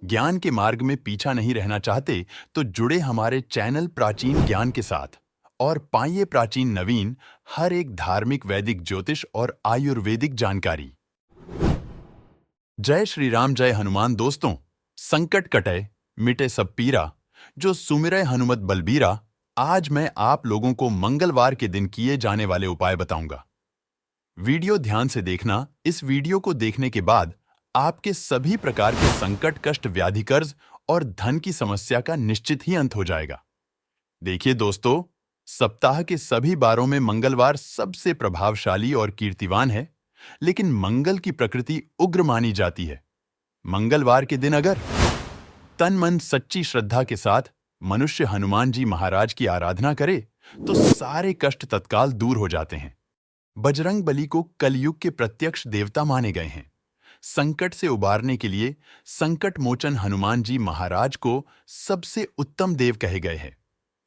ज्ञान के मार्ग में पीछा नहीं रहना चाहते तो जुड़े हमारे चैनल प्राचीन ज्ञान के साथ और पाइए प्राचीन नवीन हर एक धार्मिक वैदिक ज्योतिष और आयुर्वेदिक जानकारी। जय श्री राम, जय हनुमान। दोस्तों, संकट कटे मिटे सब पीरा, जो सुमिरै हनुमत बलबीरा। आज मैं आप लोगों को मंगलवार के दिन किए जाने वाले उपाय बताऊंगा। वीडियो ध्यान से देखना। इस वीडियो को देखने के बाद आपके सभी प्रकार के संकट, कष्ट, व्याधि, कर्ज और धन की समस्या का निश्चित ही अंत हो जाएगा। देखिए दोस्तों, सप्ताह के सभी बारों में मंगलवार सबसे प्रभावशाली और कीर्तिवान है, लेकिन मंगल की प्रकृति उग्र मानी जाती है। मंगलवार के दिन अगर तन मन सच्ची श्रद्धा के साथ मनुष्य हनुमान जी महाराज की आराधना करे तो सारे कष्ट तत्काल दूर हो जाते हैं। बजरंग बली को कलयुग के प्रत्यक्ष देवता माने गए हैं। संकट से उबारने के लिए संकट मोचन हनुमान जी महाराज को सबसे उत्तम देव कहे गए हैं।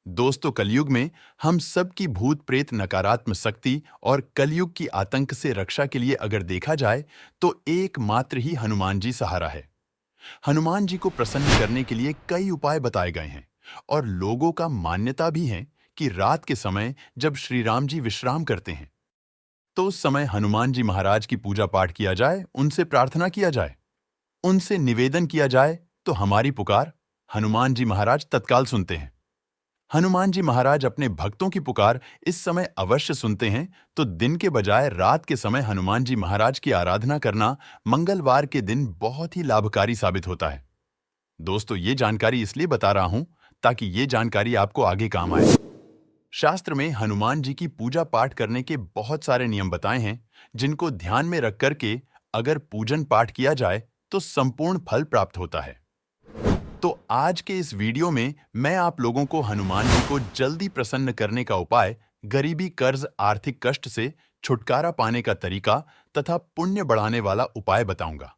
दोस्तों, कलयुग में हम सब की भूत प्रेत नकारात्मक शक्ति और कलयुग की आतंक से रक्षा के लिए अगर देखा जाए तो एकमात्र ही हनुमान जी सहारा है। हनुमान जी को प्रसन्न करने के लिए कई उपाय बताए गए हैं और लोगों का मान्यता भी है कि रात के समय जब श्री राम जी विश्राम करते हैं तो उस समय हनुमान जी महाराज की पूजा पाठ किया जाए, उनसे प्रार्थना किया जाए, उनसे निवेदन किया जाए तो हमारी पुकार हनुमान जी महाराज तत्काल सुनते हैं। हनुमान जी महाराज अपने भक्तों की पुकार इस समय अवश्य सुनते हैं, तो दिन के बजाय रात के समय हनुमान जी महाराज की आराधना करना मंगलवार के दिन बहुत ही लाभकारी साबित होता है। दोस्तों, ये जानकारी इसलिए बता रहा हूं ताकि ये जानकारी आपको आगे काम आए। शास्त्र में हनुमान जी की पूजा पाठ करने के बहुत सारे नियम बताए हैं, जिनको ध्यान में रख करके अगर पूजन पाठ किया जाए तो संपूर्ण फल प्राप्त होता है। तो आज के इस वीडियो में मैं आप लोगों को हनुमान जी को जल्दी प्रसन्न करने का उपाय, गरीबी, कर्ज, आर्थिक कष्ट से छुटकारा पाने का तरीका तथा पुण्य बढ़ाने वाला उपाय बताऊंगा।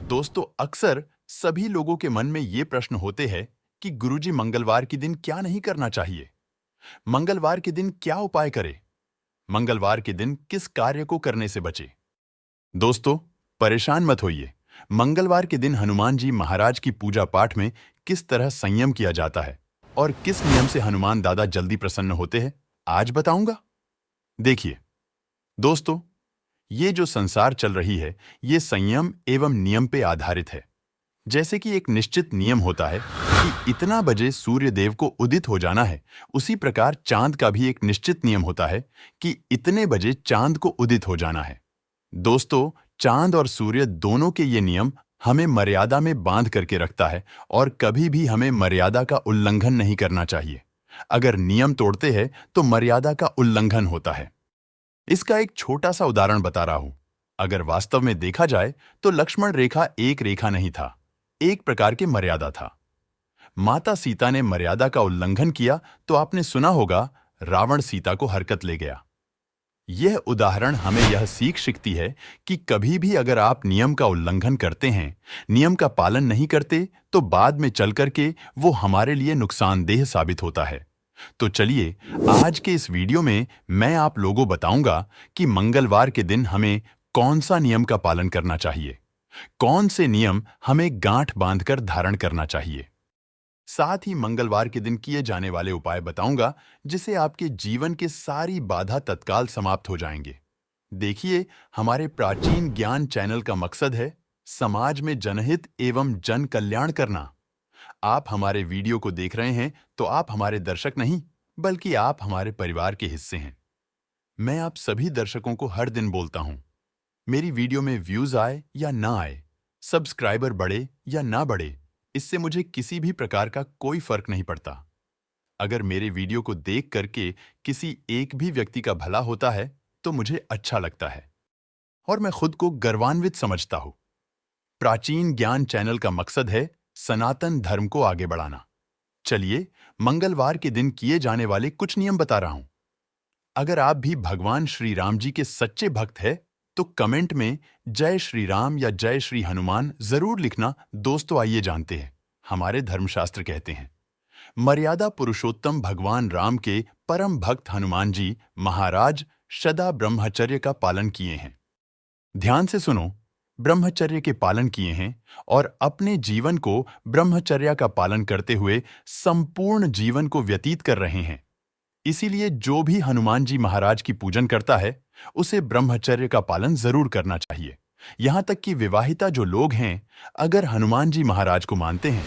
दोस्तों, अक्सर सभी लोगों के मन में ये प्रश्न होते हैं कि गुरुजी, मंगलवार के दिन क्या नहीं करना चाहिए? मंगलवार के दिन क्या उपाय करें? मंगलवार के दिन किस कार्य को करने से बचे? दोस्तों, परेशान मत होइए। मंगलवार के दिन हनुमान जी महाराज की पूजा पाठ में किस तरह संयम किया जाता है और किस नियम से हनुमान दादा जल्दी प्रसन्न होते हैं, आज बताऊंगा। देखिए दोस्तों, ये जो संसार चल रही है, ये संयम एवं नियम पे आधारित है। जैसे कि एक निश्चित नियम होता है कि इतना बजे सूर्य देव को उदित हो जाना है, उसी प्रकार चांद का भी एक निश्चित नियम होता है कि इतने बजे चांद को उदित हो जाना है। दोस्तों, चांद और सूर्य दोनों के ये नियम हमें मर्यादा में बांध करके रखता है और कभी भी हमें मर्यादा का उल्लंघन नहीं करना चाहिए। अगर नियम तोड़ते हैं तो मर्यादा का उल्लंघन होता है। इसका एक छोटा सा उदाहरण बता रहा हूं। अगर वास्तव में देखा जाए तो लक्ष्मण रेखा एक रेखा नहीं था, एक प्रकार की मर्यादा था। माता सीता ने मर्यादा का उल्लंघन किया तो आपने सुना होगा, रावण सीता को हरकत ले गया। यह उदाहरण हमें यह सीख सिखाती है कि कभी भी अगर आप नियम का उल्लंघन करते हैं, नियम का पालन नहीं करते, तो बाद में चल करके वो हमारे लिए नुकसानदेह साबित होता है। तो चलिए, आज के इस वीडियो में मैं आप लोगों बताऊंगा कि मंगलवार के दिन हमें कौन सा नियम का पालन करना चाहिए, कौन से नियम हमें गांठ बांधकर धारण करना चाहिए। साथ ही मंगलवार के दिन किए जाने वाले उपाय बताऊंगा, जिसे आपके जीवन के सारी बाधा तत्काल समाप्त हो जाएंगे। देखिए, हमारे प्राचीन ज्ञान चैनल का मकसद है समाज में जनहित एवं जन कल्याण करना। आप हमारे वीडियो को देख रहे हैं तो आप हमारे दर्शक नहीं, बल्कि आप हमारे परिवार के हिस्से हैं। मैं आप सभी दर्शकों को हर दिन बोलता हूं, मेरी वीडियो में व्यूज आए या ना आए, सब्सक्राइबर बढ़े या ना बढ़े, इससे मुझे किसी भी प्रकार का कोई फर्क नहीं पड़ता। अगर मेरे वीडियो को देख करके किसी एक भी व्यक्ति का भला होता है तो मुझे अच्छा लगता है और मैं खुद को गर्वान्वित समझता हूं। प्राचीन ज्ञान चैनल का मकसद है सनातन धर्म को आगे बढ़ाना। चलिए, मंगलवार के दिन किए जाने वाले कुछ नियम बता रहा हूं। अगर आप भी भगवान श्री राम जी के सच्चे भक्त हैं तो कमेंट में जय श्री राम या जय श्री हनुमान जरूर लिखना। दोस्तों, आइए जानते हैं हमारे धर्मशास्त्र कहते हैं। मर्यादा पुरुषोत्तम भगवान राम के परम भक्त हनुमान जी महाराज सदा ब्रह्मचर्य का पालन किए हैं। ध्यान से सुनो, ब्रह्मचर्य के पालन किए हैं और अपने जीवन को ब्रह्मचर्या का पालन करते हुए संपूर्ण जीवन को व्यतीत कर रहे हैं। इसीलिए जो भी हनुमान जी महाराज की पूजन करता है, उसे ब्रह्मचर्य का पालन जरूर करना चाहिए। यहां तक कि विवाहिता जो लोग हैं, अगर हनुमान जी महाराज को मानते हैं,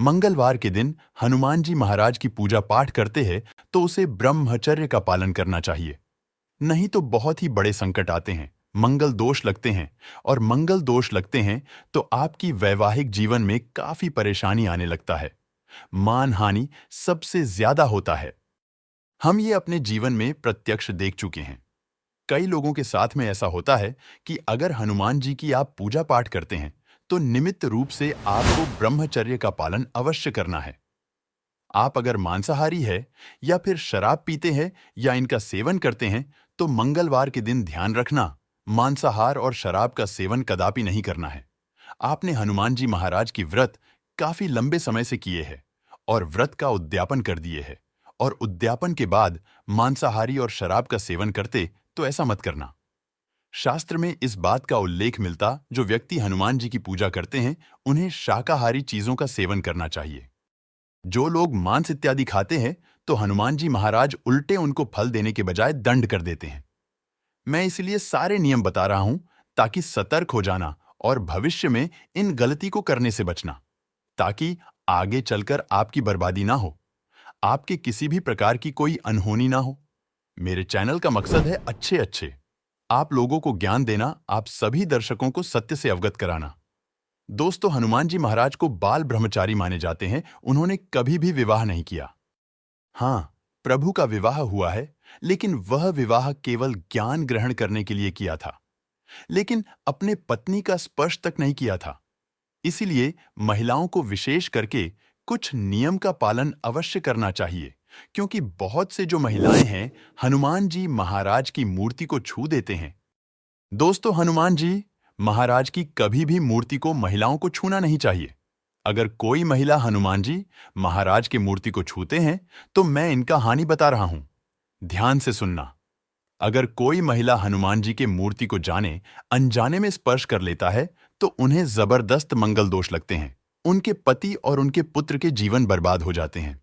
मंगलवार के दिन हनुमान जी महाराज की पूजा पाठ करते हैं, तो उसे ब्रह्मचर्य का पालन करना चाहिए। नहीं तो बहुत ही बड़े संकट आते हैं, मंगल दोष लगते हैं, और मंगल दोष लगते हैं तो आपकी वैवाहिक जीवन में काफी परेशानी आने लगता है। मान हानि सबसे ज्यादा होता है। हम ये अपने जीवन में प्रत्यक्ष देख चुके हैं। कई लोगों के साथ में ऐसा होता है कि अगर हनुमान जी की आप पूजा पाठ करते हैं, तो निमित्त रूप से आपको ब्रह्मचर्य का पालन अवश्य करना है। आप अगर मांसाहारी है या फिर शराब पीते हैं या इनका सेवन करते हैं, तो मंगलवार के दिन ध्यान रखना, मांसाहार और शराब का सेवन कदापि नहीं करना है। आपने हनुमान जी महाराज की व्रत काफी लंबे समय से किए हैं और व्रत का उद्यापन कर दिए है, और उद्यापन के बाद मांसाहारी और शराब का सेवन करते तो ऐसा मत करना। शास्त्र में इस बात का उल्लेख मिलता, जो व्यक्ति हनुमान जी की पूजा करते हैं, उन्हें शाकाहारी चीजों का सेवन करना चाहिए। जो लोग मांस इत्यादि खाते हैं, तो हनुमान जी महाराज उल्टे उनको फल देने के बजाय दंड कर देते हैं। मैं इसलिए सारे नियम बता रहा हूं, ताकि सतर्क हो जाना और भविष्य में इन गलती को करने से बचना, ताकि आगे चलकर आपकी बर्बादी ना हो, आपके किसी भी प्रकार की कोई अनहोनी ना हो। मेरे चैनल का मकसद है अच्छे आप लोगों को ज्ञान देना, आप सभी दर्शकों को सत्य से अवगत कराना। दोस्तों, हनुमान जी महाराज को बाल ब्रह्मचारी माने जाते हैं। उन्होंने कभी भी विवाह नहीं किया। हाँ, प्रभु का विवाह हुआ है, लेकिन वह विवाह केवल ज्ञान ग्रहण करने के लिए किया था, लेकिन अपने पत्नी का स्पर्श तक नहीं किया था। इसीलिए महिलाओं को विशेष करके कुछ नियम का पालन अवश्य करना चाहिए, क्योंकि बहुत से जो महिलाएं हैं, हनुमान जी महाराज की मूर्ति को छू देते हैं। दोस्तों, हनुमान जी महाराज की कभी भी मूर्ति को महिलाओं को छूना नहीं चाहिए। अगर कोई महिला हनुमान जी महाराज की मूर्ति को छूते हैं, तो मैं इनका हानि बता रहा हूं, ध्यान से सुनना। अगर कोई महिला हनुमान जी के मूर्ति को जाने अनजाने में स्पर्श कर लेता है, तो उन्हें जबरदस्त मंगल दोष लगते हैं। उनके पति और उनके पुत्र के जीवन बर्बाद हो जाते हैं।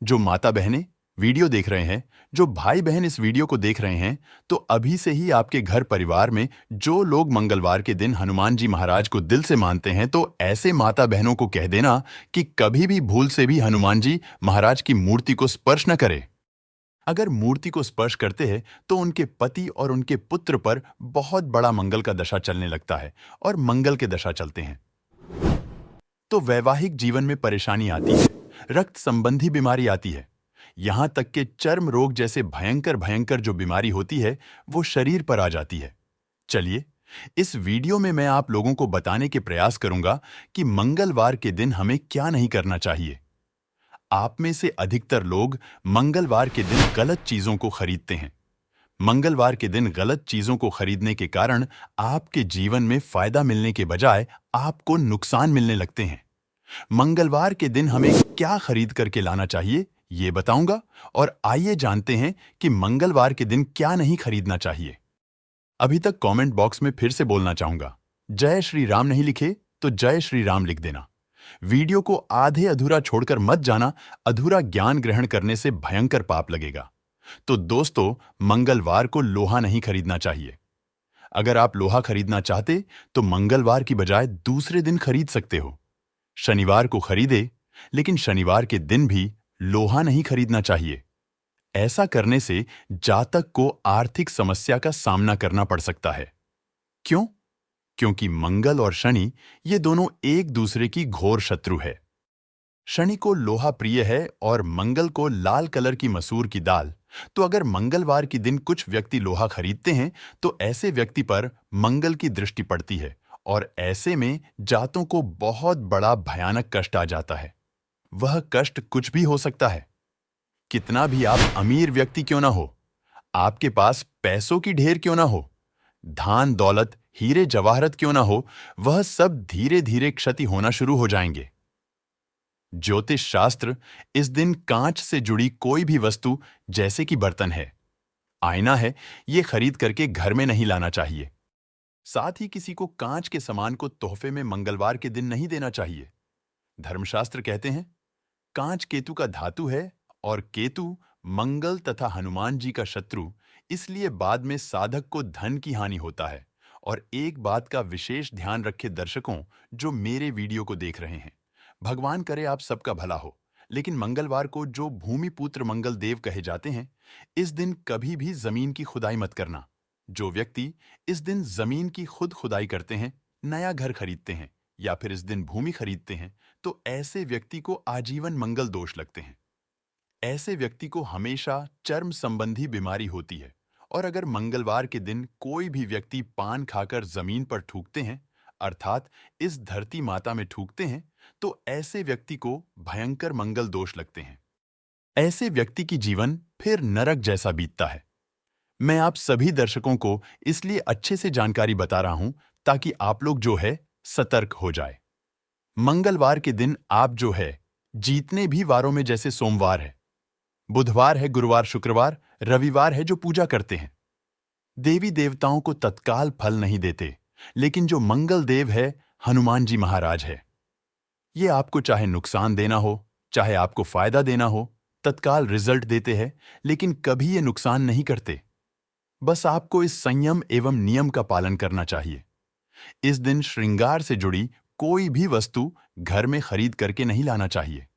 जो माता बहनें वीडियो देख रहे हैं, जो भाई बहन इस वीडियो को देख रहे हैं, तो अभी से ही आपके घर परिवार में जो लोग मंगलवार के दिन हनुमान जी महाराज को दिल से मानते हैं, तो ऐसे माता बहनों को कह देना कि कभी भी भूल से भी हनुमान जी महाराज की मूर्ति को स्पर्श न करें। अगर मूर्ति को स्पर्श करते हैं, तो उनके पति और उनके पुत्र पर बहुत बड़ा मंगल का दशा चलने लगता है, और मंगल के दशा चलते हैं तो वैवाहिक जीवन में परेशानी आती है, रक्त संबंधी बीमारी आती है, यहां तक कि चर्म रोग जैसे भयंकर जो बीमारी होती है, वो शरीर पर आ जाती है। चलिए, इस वीडियो में मैं आप लोगों को बताने के प्रयास करूंगा कि मंगलवार के दिन हमें क्या नहीं करना चाहिए। आप में से अधिकतर लोग मंगलवार के दिन गलत चीजों को खरीदते हैं। मंगलवार के दिन गलत चीजों को खरीदने के कारण आपके जीवन में फायदा मिलने के बजाय आपको नुकसान मिलने लगते हैं। मंगलवार के दिन हमें क्या खरीद करके लाना चाहिए, ये बताऊंगा, और आइए जानते हैं कि मंगलवार के दिन क्या नहीं खरीदना चाहिए। अभी तक कमेंट बॉक्स में फिर से बोलना चाहूंगा, जय श्री राम नहीं लिखे तो जय श्री राम लिख देना। वीडियो को आधे अधूरा छोड़कर मत जाना, अधूरा ज्ञान ग्रहण करने से भयंकर पाप लगेगा। तो दोस्तों, मंगलवार को लोहा नहीं खरीदना चाहिए। अगर आप लोहा खरीदना चाहते तो मंगलवार की बजाय दूसरे दिन खरीद सकते हो। शनिवार को खरीदे, लेकिन शनिवार के दिन भी लोहा नहीं खरीदना चाहिए। ऐसा करने से जातक को आर्थिक समस्या का सामना करना पड़ सकता है। क्यों? क्योंकि मंगल और शनि ये दोनों एक दूसरे की घोर शत्रु है। शनि को लोहा प्रिय है और मंगल को लाल कलर की मसूर की दाल। तो अगर मंगलवार के दिन कुछ व्यक्ति लोहा खरीदते हैं, तो ऐसे व्यक्ति पर मंगल की दृष्टि पड़ती है, और ऐसे में जातों को बहुत बड़ा भयानक कष्ट आ जाता है। वह कष्ट कुछ भी हो सकता है। कितना भी आप अमीर व्यक्ति क्यों ना हो, आपके पास पैसों की ढेर क्यों ना हो, धान दौलत हीरे जवाहरत क्यों ना हो, वह सब धीरे धीरे क्षति होना शुरू हो जाएंगे। ज्योतिष शास्त्र इस दिन कांच से जुड़ी कोई भी वस्तु, जैसे कि बर्तन है, आईना है, ये खरीद करके घर में नहीं लाना चाहिए। साथ ही किसी को कांच के सामान को तोहफे में मंगलवार के दिन नहीं देना चाहिए। धर्मशास्त्र कहते हैं, कांच केतु का धातु है और केतु मंगल तथा हनुमान जी का शत्रु, इसलिए बाद में साधक को धन की हानि होता है। और एक बात का विशेष ध्यान रखे दर्शकों जो मेरे वीडियो को देख रहे हैं, भगवान करे आप सबका भला हो, लेकिन मंगलवार को जो भूमिपुत्र मंगल देव कहे जाते हैं, इस दिन कभी भी जमीन की खुदाई मत करना। जो व्यक्ति इस दिन जमीन की खुद खुदाई करते हैं, नया घर खरीदते हैं या फिर इस दिन भूमि खरीदते हैं, तो ऐसे व्यक्ति को आजीवन मंगल दोष लगते हैं। ऐसे व्यक्ति को हमेशा चर्म संबंधी बीमारी होती है। और अगर मंगलवार के दिन कोई भी व्यक्ति पान खाकर जमीन पर थूकते हैं, अर्थात इस धरती माता में थूकते हैं, तो ऐसे व्यक्ति को भयंकर मंगल दोष लगते हैं। ऐसे व्यक्ति की जीवन फिर नरक जैसा बीतता है। मैं आप सभी दर्शकों को इसलिए अच्छे से जानकारी बता रहा हूं ताकि आप लोग जो है सतर्क हो जाए। मंगलवार के दिन आप जो है जितने भी वारों में, जैसे सोमवार है, बुधवार है, गुरुवार, शुक्रवार, रविवार है, जो पूजा करते हैं, देवी देवताओं को तत्काल फल नहीं देते, लेकिन जो मंगल देव है, हनुमान जी महाराज है, ये आपको चाहे नुकसान देना हो, चाहे आपको फायदा देना हो, तत्काल रिजल्ट देते हैं, लेकिन कभी ये नुकसान नहीं करते। बस आपको इस संयम एवं नियम का पालन करना चाहिए। इस दिन श्रृंगार से जुड़ी कोई भी वस्तु घर में खरीद करके नहीं लाना चाहिए।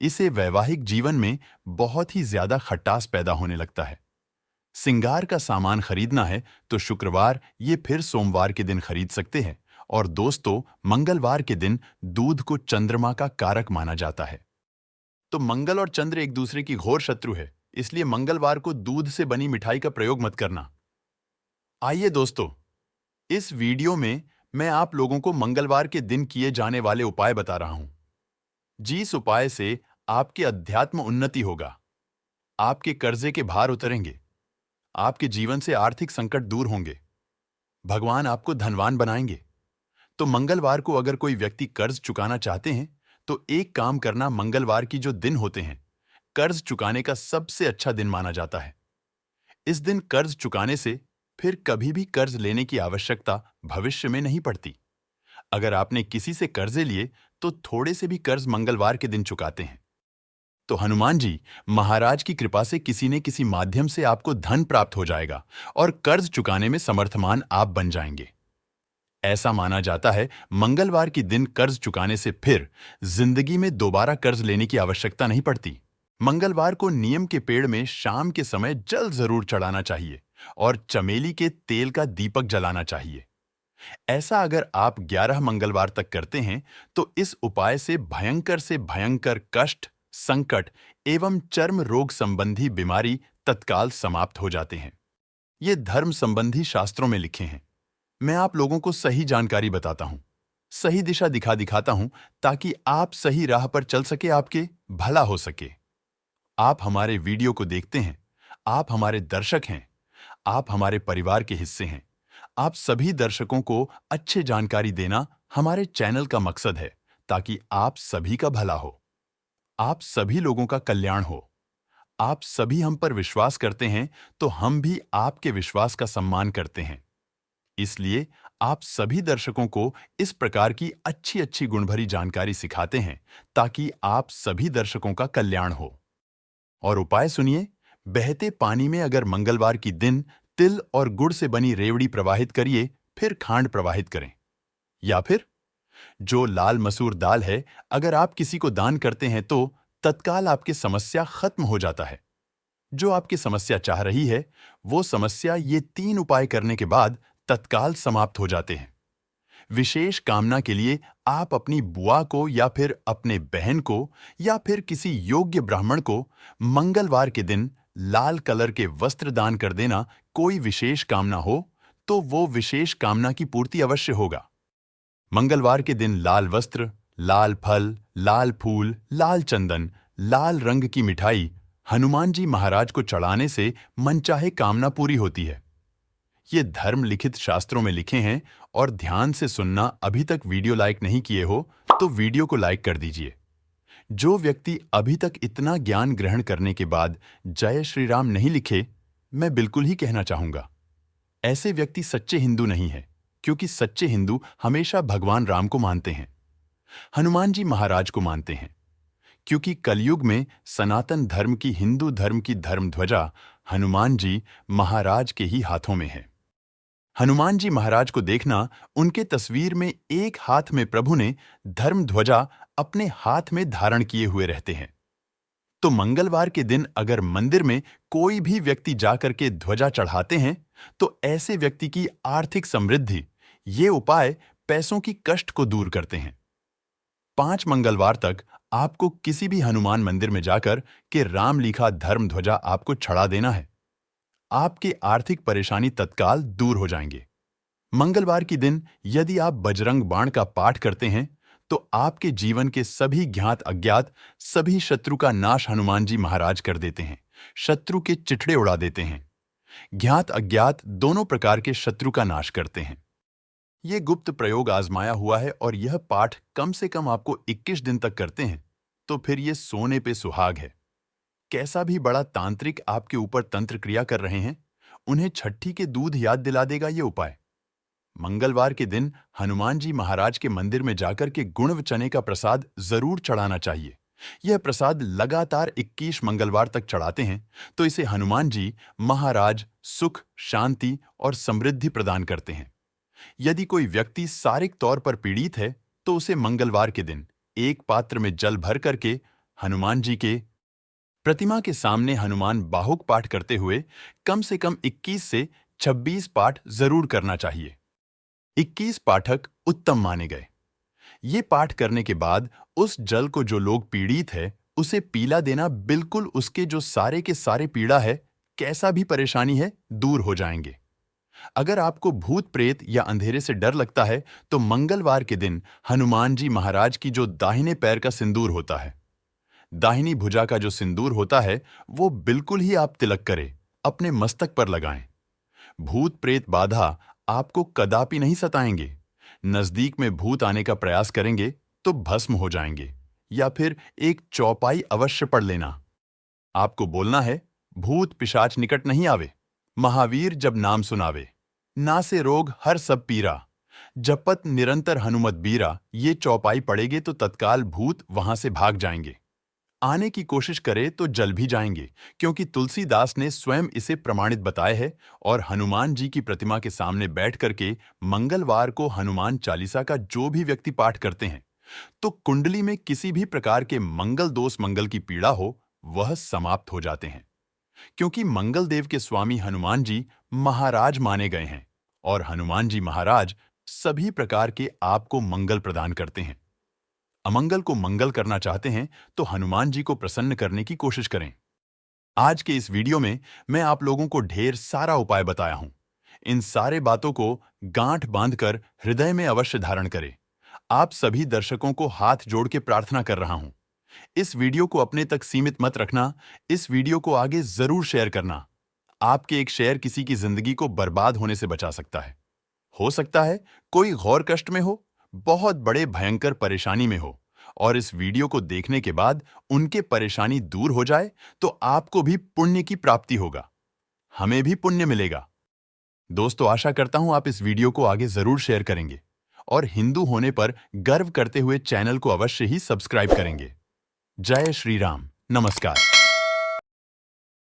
इसे वैवाहिक जीवन में बहुत ही ज्यादा खटास पैदा होने लगता है। सिंगार का सामान खरीदना है तो शुक्रवार ये फिर सोमवार के दिन खरीद सकते हैं। और दोस्तों, मंगलवार के दिन दूध को चंद्रमा का कारक माना जाता है, तो मंगल और चंद्र एक दूसरे की घोर शत्रु है, इसलिए मंगलवार को दूध से बनी मिठाई का प्रयोग मत करना। आइए दोस्तों, इस वीडियो में मैं आप लोगों को मंगलवार के दिन किए जाने वाले उपाय बता रहा हूं। जिस उपाय से आपके अध्यात्म उन्नति होगा, आपके कर्जे के भार उतरेंगे, आपके जीवन से आर्थिक संकट दूर होंगे, भगवान आपको धनवान बनाएंगे। तो मंगलवार को अगर कोई व्यक्ति कर्ज चुकाना चाहते हैं तो एक काम करना, मंगलवार की जो दिन होते हैं, कर्ज चुकाने का सबसे अच्छा दिन माना जाता है। इस दिन कर्ज चुकाने से फिर कभी भी कर्ज लेने की आवश्यकता भविष्य में नहीं पड़ती। अगर आपने किसी से कर्जे लिए तो थोड़े से भी कर्ज मंगलवार के दिन चुकाते हैं, तो हनुमान जी महाराज की कृपा से किसी न किसी माध्यम से आपको धन प्राप्त हो जाएगा और कर्ज चुकाने में समर्थमान आप बन जाएंगे। ऐसा माना जाता है मंगलवार के दिन कर्ज चुकाने से फिर जिंदगी में दोबारा कर्ज लेने की आवश्यकता नहीं पड़ती। मंगलवार को नीम के पेड़ में शाम के समय जल जरूर चढ़ाना चाहिए और चमेली के तेल का दीपक जलाना चाहिए। ऐसा अगर आप 11 मंगलवार तक करते हैं तो इस उपाय से भयंकर कष्ट, संकट एवं चर्म रोग संबंधी बीमारी तत्काल समाप्त हो जाते हैं। ये धर्म संबंधी शास्त्रों में लिखे हैं। मैं आप लोगों को सही जानकारी बताता हूं, सही दिशा दिखाता हूं, ताकि आप सही राह पर चल सके, आपके भला हो सके। आप हमारे वीडियो को देखते हैं, आप हमारे दर्शक हैं, आप हमारे परिवार के हिस्से हैं। आप सभी दर्शकों को अच्छी जानकारी देना हमारे चैनल का मकसद है, ताकि आप सभी का भला हो, आप सभी लोगों का कल्याण हो। आप सभी हम पर विश्वास करते हैं तो हम भी आपके विश्वास का सम्मान करते हैं। इसलिए आप सभी दर्शकों को इस प्रकार की अच्छी गुणभरी जानकारी सिखाते हैं ताकि आप सभी दर्शकों का कल्याण हो। और उपाय सुनिए, बहते पानी में अगर मंगलवार की दिन तिल और गुड़ से बनी रेवड़ी प्रवाहित करिए, फिर खांड प्रवाहित करें। या फिर जो लाल मसूर दाल है, अगर आप किसी को दान करते हैं तो तत्काल आपकी समस्या खत्म हो जाता है। जो आपकी समस्या चाह रही है वो समस्या ये 3 उपाय करने के बाद तत्काल समाप्त हो जाते हैं। विशेष कामना के लिए आप अपनी बुआ को या फिर अपने बहन को या फिर किसी योग्य ब्राह्मण को मंगलवार के दिन लाल कलर के वस्त्र दान कर देना। कोई विशेष कामना हो तो वो विशेष कामना की पूर्ति अवश्य होगा। मंगलवार के दिन लाल वस्त्र, लाल फल, लाल फूल, लाल चंदन, लाल रंग की मिठाई हनुमान जी महाराज को चढ़ाने से मनचाहे कामना पूरी होती है। ये धर्म लिखित शास्त्रों में लिखे हैं और ध्यान से सुनना। अभी तक वीडियो लाइक नहीं किए हो तो वीडियो को लाइक कर दीजिए। जो व्यक्ति अभी तक इतना ज्ञान ग्रहण करने के बाद जय श्री राम नहीं लिखे, मैं बिल्कुल ही कहना चाहूंगा, ऐसे व्यक्ति सच्चे हिंदू नहीं है। क्योंकि सच्चे हिंदू हमेशा भगवान राम को मानते हैं। हनुमान जी महाराज को मानते हैं क्योंकि कलयुग में सनातन धर्म की, हिंदू धर्म की धर्म ध्वजा हनुमान जी महाराज के ही हाथों में है। हनुमान जी महाराज को देखना, उनके तस्वीर में एक हाथ में प्रभु ने धर्म ध्वजा अपने हाथ में धारण किए हुए रहते हैं। तो मंगलवार के दिन अगर मंदिर में कोई भी व्यक्ति जाकर के ध्वजा चढ़ाते हैं तो ऐसे व्यक्ति की आर्थिक समृद्धि, ये उपाय पैसों की कष्ट को दूर करते हैं। 5 मंगलवार तक आपको किसी भी हनुमान मंदिर में जाकर के राम लिखा धर्म ध्वजा आपको चढ़ा देना है। आपके आर्थिक परेशानी तत्काल दूर हो जाएंगे। मंगलवार के दिन यदि आप बजरंग बाण का पाठ करते हैं तो आपके जीवन के सभी ज्ञात अज्ञात सभी शत्रु का नाश हनुमान जी महाराज कर देते हैं। शत्रु के चिथड़े उड़ा देते हैं। ज्ञात अज्ञात दोनों प्रकार के शत्रु का नाश करते हैं। ये गुप्त प्रयोग आजमाया हुआ है और यह पाठ कम से कम आपको 21 दिन तक करते हैं तो फिर ये सोने पे सुहाग है। कैसा भी बड़ा तांत्रिक आपके ऊपर तंत्र क्रिया कर रहे हैं, उन्हें छठी के दूध याद दिला देगा ये उपाय। मंगलवार के दिन हनुमान जी महाराज के मंदिर में जाकर के गुण चने का प्रसाद जरूर चढ़ाना चाहिए। यह प्रसाद लगातार 21 मंगलवार तक चढ़ाते हैं तो इसे हनुमान जी महाराज सुख, शांति और समृद्धि प्रदान करते हैं। यदि कोई व्यक्ति शारीरिक तौर पर पीड़ित है तो उसे मंगलवार के दिन एक पात्र में जल भर करके हनुमान जी के प्रतिमा के सामने हनुमान बाहुक पाठ करते हुए कम से कम 21 से 26 पाठ जरूर करना चाहिए। 21 पाठक उत्तम माने गए। ये पाठ करने के बाद उस जल को जो लोग पीड़ित है उसे पीला देना, बिल्कुल उसके जो सारे के सारे पीड़ा है, कैसा भी परेशानी है, दूर हो जाएंगे। अगर आपको भूत प्रेत या अंधेरे से डर लगता है तो मंगलवार के दिन हनुमान जी महाराज की जो दाहिने पैर का सिंदूर होता है, दाहिनी भुजा का जो सिंदूर होता है, वो बिल्कुल ही आप तिलक करें, अपने मस्तक पर लगाएं। भूत प्रेत बाधा आपको कदापि नहीं सताएंगे। नजदीक में भूत आने का प्रयास करेंगे तो भस्म हो जाएंगे। या फिर एक चौपाई अवश्य पढ़ लेना। आपको बोलना है, भूत पिशाच निकट नहीं आवे, महावीर जब नाम सुनावे, ना से रोग हर सब पीरा, जपत निरंतर हनुमत बीरा। ये चौपाई पढ़ेगे तो तत्काल भूत वहां से भाग जाएंगे। आने की कोशिश करे तो जल भी जाएंगे, क्योंकि तुलसीदास ने स्वयं इसे प्रमाणित बताया है। और हनुमान जी की प्रतिमा के सामने बैठ करके मंगलवार को हनुमान चालीसा का जो भी व्यक्ति पाठ करते हैं तो कुंडली में किसी भी प्रकार के मंगल दोष, मंगल की पीड़ा हो, वह समाप्त हो जाते हैं। क्योंकि मंगल देव के स्वामी हनुमान जी महाराज माने गए हैं और हनुमान जी महाराज सभी प्रकार के आपको मंगल प्रदान करते हैं। अमंगल को मंगल करना चाहते हैं तो हनुमान जी को प्रसन्न करने की कोशिश करें। आज के इस वीडियो में मैं आप लोगों को ढेर सारा उपाय बताया हूं। इन सारे बातों को गांठ बांधकर हृदय में अवश्य धारण करें। आप सभी दर्शकों को हाथ जोड़ के प्रार्थना कर रहा हूं, इस वीडियो को अपने तक सीमित मत रखना। इस वीडियो को आगे जरूर शेयर करना। आपके एक शेयर किसी की जिंदगी को बर्बाद होने से बचा सकता है। हो सकता है कोई घोर कष्ट में हो, बहुत बड़े भयंकर परेशानी में हो, और इस वीडियो को देखने के बाद उनके परेशानी दूर हो जाए तो आपको भी पुण्य की प्राप्ति होगा, हमें भी पुण्य मिलेगा। दोस्तों, आशा करता हूं आप इस वीडियो को आगे जरूर शेयर करेंगे और हिंदू होने पर गर्व करते हुए चैनल को अवश्य ही सब्सक्राइब करेंगे। जय श्री राम। नमस्कार।